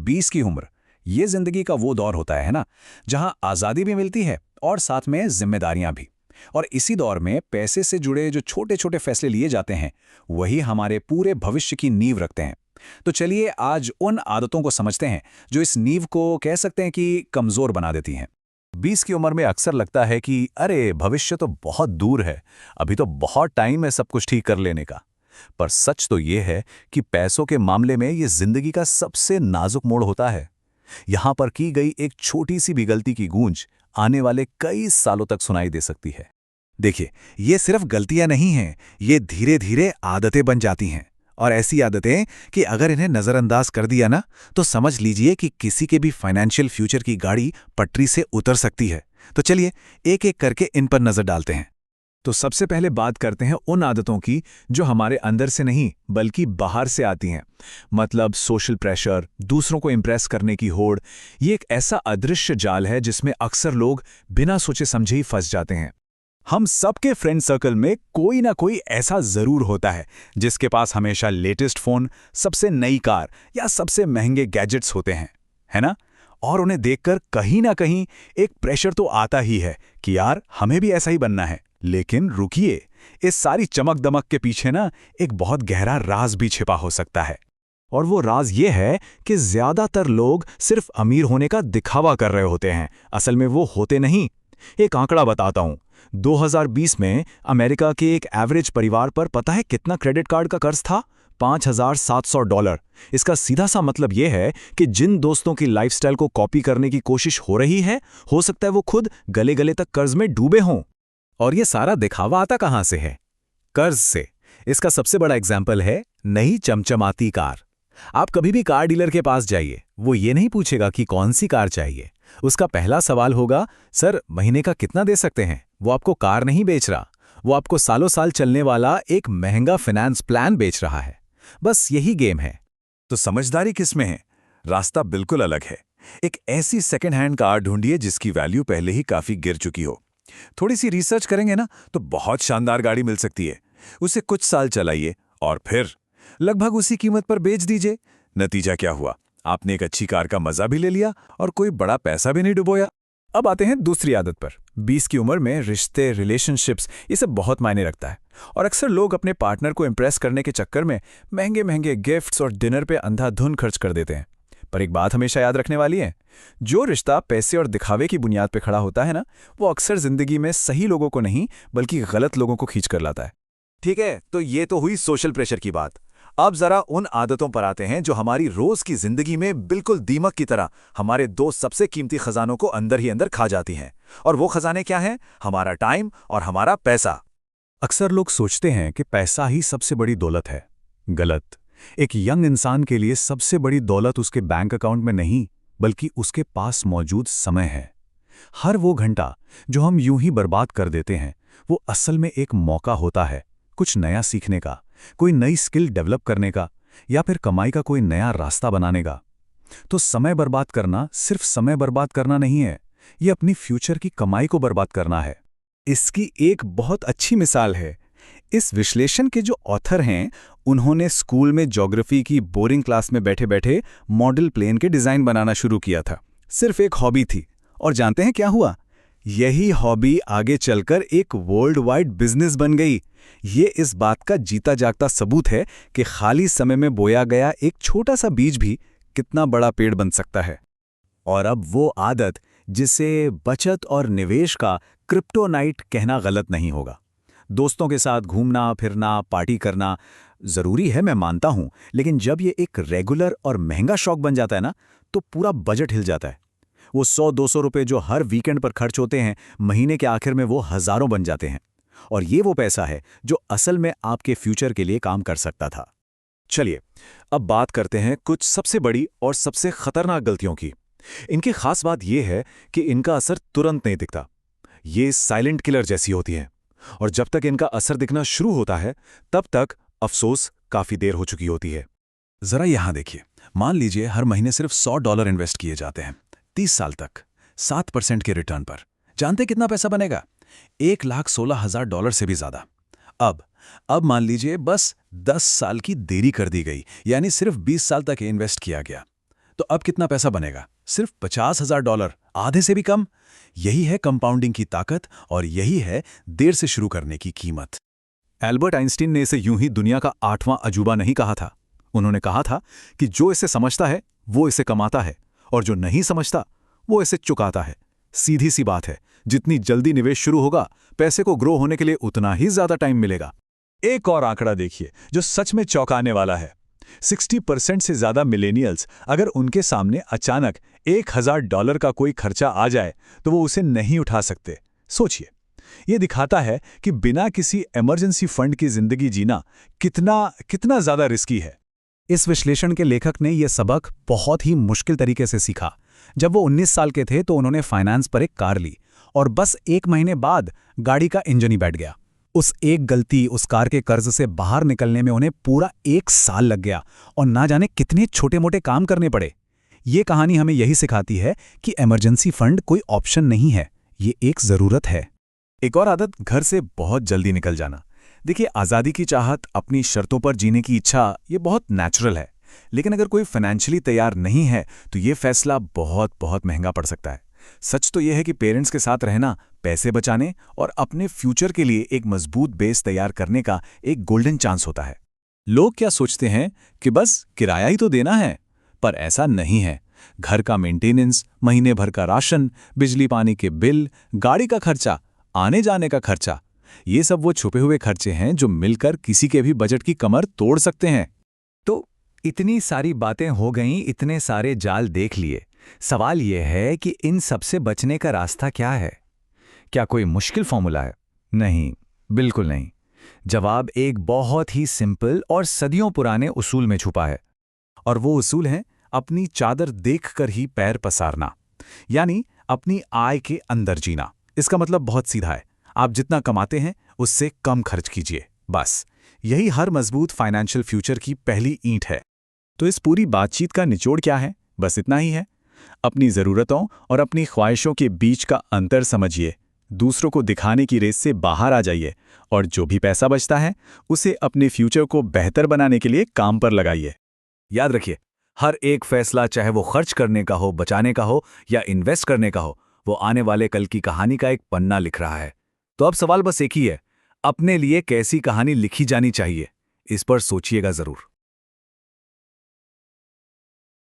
20 की उम्र, ये जिंदगी का वो दौर होता है ना, जहां आज़ादी भी मिलती है और साथ में जिम्मेदारियां भी। और इसी दौर में पैसे से जुड़े जो छोटे छोटे फैसले लिए जाते हैं, वही हमारे पूरे भविष्य की नींव रखते हैं। तो चलिए आज उन आदतों को समझते हैं जो इस नींव को कह सकते हैं कि कमज़ोर बना देती हैं। 20 की उम्र में अक्सर लगता है कि अरे भविष्य तो बहुत दूर है, अभी तो बहुत टाइम है सब कुछ ठीक कर लेने का। पर सच तो ये है कि पैसों के मामले में ये जिंदगी का सबसे नाजुक मोड़ होता है। यहां पर की गई एक छोटी सी भी गलती की गूंज आने वाले कई सालों तक सुनाई दे सकती है। देखिए, ये सिर्फ गलतियां नहीं हैं, ये धीरे धीरे आदतें बन जाती हैं। और ऐसी आदतें कि अगर इन्हें नज़रअंदाज कर दिया ना, तो समझ लीजिए कि किसी के भी फाइनेंशियल फ्यूचर की गाड़ी पटरी से उतर सकती है। तो चलिए एक एक करके इन पर नज़र डालते हैं। तो सबसे पहले बात करते हैं उन आदतों की जो हमारे अंदर से नहीं बल्कि बाहर से आती हैं। मतलब सोशल प्रेशर, दूसरों को इम्प्रेस करने की होड़। ये एक ऐसा अदृश्य जाल है जिसमें अक्सर लोग बिना सोचे समझे ही फंस जाते हैं। हम सबके फ्रेंड सर्कल में कोई ना कोई ऐसा जरूर होता है जिसके पास हमेशा लेटेस्ट फोन, सबसे नई कार या सबसे महंगे गैजेट्स होते हैं, है ना? और उन्हें देखकर कहीं ना कहीं एक प्रेशर तो आता ही है कि यार हमें भी ऐसा ही बनना है। लेकिन रुकिए, इस सारी चमक दमक के पीछे ना एक बहुत गहरा राज भी छिपा हो सकता है। और वो राज ये है कि ज्यादातर लोग सिर्फ अमीर होने का दिखावा कर रहे होते हैं, असल में वो होते नहीं। एक आंकड़ा बताता हूं। 2020 में अमेरिका के एक एवरेज परिवार पर पता है कितना क्रेडिट कार्ड का कर्ज था? $5,700। इसका सीधा सा मतलब यह है कि जिन दोस्तों की लाइफस्टाइल को कॉपी करने की कोशिश हो रही है, हो सकता है वो खुद गले गले तक कर्ज में डूबे हों। और ये सारा दिखावा आता कहां से है? कर्ज से। इसका सबसे बड़ा एग्जाम्पल है नई चमचमाती कार। आप कभी भी कार डीलर के पास जाइए, वो ये नहीं पूछेगा कि कौन सी कार चाहिए। उसका पहला सवाल होगा, सर महीने का कितना दे सकते हैं? वो आपको कार नहीं बेच रहा, वो आपको सालों साल चलने वाला एक महंगा फाइनेंस प्लान बेच रहा है। बस यही गेम है। तो समझदारी किसमें है? रास्ता बिल्कुल अलग है। एक ऐसी सेकेंड हैंड कार ढूंढिए जिसकी वैल्यू पहले ही काफी गिर चुकी हो। थोड़ी सी रिसर्च करेंगे ना तो बहुत शानदार गाड़ी मिल सकती है। उसे कुछ साल चलाइए और फिर लगभग उसी कीमत पर बेच दीजिए। नतीजा क्या हुआ? आपने एक अच्छी कार का मजा भी ले लिया और कोई बड़ा पैसा भी नहीं डुबोया। अब आते हैं दूसरी आदत पर। 20 की उम्र में रिश्ते, रिलेशनशिप्स, ये सब बहुत मायने रखता है। और अक्सर लोग अपने पार्टनर को इम्प्रेस करने के चक्कर में महंगे महंगे गिफ्ट्स और डिनर पे अंधाधुन खर्च कर देते हैं। पर एक बात हमेशा याद रखने वाली है, जो रिश्ता पैसे और दिखावे की बुनियाद पर खड़ा होता है ना, वो अक्सर जिंदगी में सही लोगों को नहीं बल्कि गलत लोगों को खींच कर लाता है। ठीक है, तो ये तो हुई सोशल प्रेशर की बात। अब जरा उन आदतों पर आते हैं जो हमारी रोज की जिंदगी में बिल्कुल दीमक की तरह हमारे दो सबसे कीमती खजानों को अंदर ही अंदर खा जाती हैं। और वो खजाने क्या हैं? हमारा टाइम और हमारा पैसा। अक्सर लोग सोचते हैं कि पैसा ही सबसे बड़ी दौलत है। गलत। एक यंग इंसान के लिए सबसे बड़ी दौलत उसके बैंक अकाउंट में नहीं बल्कि उसके पास मौजूद समय है। हर वो घंटा जो हम यूं ही बर्बाद कर देते हैं, वो असल में एक मौका होता है कुछ नया सीखने का, कोई नई स्किल डेवलप करने का, या फिर कमाई का कोई नया रास्ता बनाने का। तो समय बर्बाद करना सिर्फ समय बर्बाद करना नहीं है, ये अपनी फ्यूचर की कमाई को बर्बाद करना है। इसकी एक बहुत अच्छी मिसाल है। इस विश्लेषण के जो ऑथर हैं, उन्होंने स्कूल में ज्योग्राफी की बोरिंग क्लास में बैठे बैठे मॉडल प्लेन के डिजाइन बनाना शुरू किया था। सिर्फ एक हॉबी थी। और जानते हैं क्या हुआ? यही हॉबी आगे चलकर एक वर्ल्ड वाइड बिजनेस बन गई। ये इस बात का जीता जागता सबूत है कि खाली समय में बोया गया एक छोटा सा बीज भी कितना बड़ा पेड़ बन सकता है। और अब वो आदत जिसे बचत और निवेश का क्रिप्टोनाइट कहना गलत नहीं होगा। दोस्तों के साथ घूमना फिरना, पार्टी करना जरूरी है, मैं मानता हूं, लेकिन जब ये एक रेगुलर और महंगा शौक बन जाता है ना, तो पूरा बजट हिल जाता है। वो 100-200 रुपए जो हर वीकेंड पर खर्च होते हैं, महीने के आखिर में वो हजारों बन जाते हैं। और ये वो पैसा है जो असल में आपके फ्यूचर के लिए काम कर सकता था। चलिए अब बात करते हैं कुछ सबसे बड़ी और सबसे खतरनाक गलतियों की। इनकी खास बात यह है कि इनका असर तुरंत नहीं दिखता। ये साइलेंट किलर जैसी होती हैं। और जब तक इनका असर दिखना शुरू होता है, तब तक अफसोस काफी देर हो चुकी होती है। जरा यहां देखिए, मान लीजिए हर महीने सिर्फ $100 इन्वेस्ट किए जाते हैं 30 साल तक, 7% के रिटर्न पर। जानते कितना पैसा बनेगा? $1,16,000 से भी ज्यादा। अब मान लीजिए बस 10 साल की देरी कर दी गई, यानी सिर्फ 20 साल तक इन्वेस्ट किया गया। तो अब कितना पैसा बनेगा? सिर्फ $50,000, आधे से भी कम। यही है कंपाउंडिंग की ताकत और यही है देर से शुरू करने की कीमत। एल्बर्ट आइंस्टीन ने इसे यूं ही दुनिया का 8वां अजूबा नहीं कहा था। उन्होंने कहा था कि जो इसे समझता है वो इसे कमाता है, और जो नहीं समझता वो इसे चुकाता है। सीधी सी बात है, जितनी जल्दी निवेश शुरू होगा, पैसे को ग्रो होने के लिए उतना ही ज्यादा टाइम मिलेगा। एक और आंकड़ा देखिए जो सच में चौंकाने वाला है। 60% से ज्यादा मिलेनियल्स, अगर उनके सामने अचानक $1,000 का कोई खर्चा आ जाए तो वो उसे नहीं उठा सकते। सोचिए, ये दिखाता है कि बिना किसी इमरजेंसी फंड की जिंदगी जीना कितना ज्यादा रिस्की है। इस विश्लेषण के लेखक ने यह सबक बहुत ही मुश्किल तरीके से सीखा। जब वो 19 साल के थे तो उन्होंने फाइनेंस पर एक कार ली और बस 1 महीने बाद गाड़ी का इंजन ही बैठ गया। उस एक गलती, उस कार के कर्ज से बाहर निकलने में उन्हें पूरा 1 साल लग गया और ना जाने कितने छोटे मोटे काम करने पड़े। ये कहानी हमें यही सिखाती है कि इमरजेंसी फंड कोई ऑप्शन नहीं है, ये एक ज़रूरत है। एक और आदत, घर से बहुत जल्दी निकल जाना। देखिए, आज़ादी की चाहत, अपनी शर्तों पर जीने की इच्छा, ये बहुत नेचुरल है। लेकिन अगर कोई फाइनेंशियली तैयार नहीं है तो ये फैसला बहुत महंगा पड़ सकता है। सच तो यह है कि पेरेंट्स के साथ रहना पैसे बचाने और अपने फ्यूचर के लिए एक मजबूत बेस तैयार करने का एक गोल्डन चांस होता है। लोग क्या सोचते हैं कि बस किराया ही तो देना है, पर ऐसा नहीं है। घर का मेंटेनेंस, महीने भर का राशन, बिजली पानी के बिल, गाड़ी का खर्चा, आने जाने का खर्चा, ये सब वो छुपे हुए खर्चे हैं जो मिलकर किसी के भी बजट की कमर तोड़ सकते हैं। तो इतनी सारी बातें हो गईं, इतने सारे जाल देख लिए। सवाल यह है कि इन सबसे बचने का रास्ता क्या है? क्या कोई मुश्किल फॉर्मूला है? नहीं, बिल्कुल नहीं। जवाब एक बहुत ही सिंपल और सदियों पुराने उसूल में छुपा है। और वो उसूल है अपनी चादर देखकर ही पैर पसारना, यानी अपनी आय के अंदर जीना। इसका मतलब बहुत सीधा है, आप जितना कमाते हैं उससे कम खर्च कीजिए। बस यही हर मजबूत फाइनेंशियल फ्यूचर की पहली ईंट है। तो इस पूरी बातचीत का निचोड़ क्या है? बस इतना ही है, अपनी ज़रूरतों और अपनी ख्वाहिशों के बीच का अंतर समझिए, दूसरों को दिखाने की रेस से बाहर आ जाइए, और जो भी पैसा बचता है उसे अपने फ्यूचर को बेहतर बनाने के लिए काम पर लगाइए। याद रखिए, हर एक फैसला, चाहे वो खर्च करने का हो, बचाने का हो या इन्वेस्ट करने का हो, वो आने वाले कल की कहानी का एक पन्ना लिख रहा है। तो अब सवाल बस एक ही है, अपने लिए कैसी कहानी लिखी जानी चाहिए? इस पर सोचिएगा ज़रूर।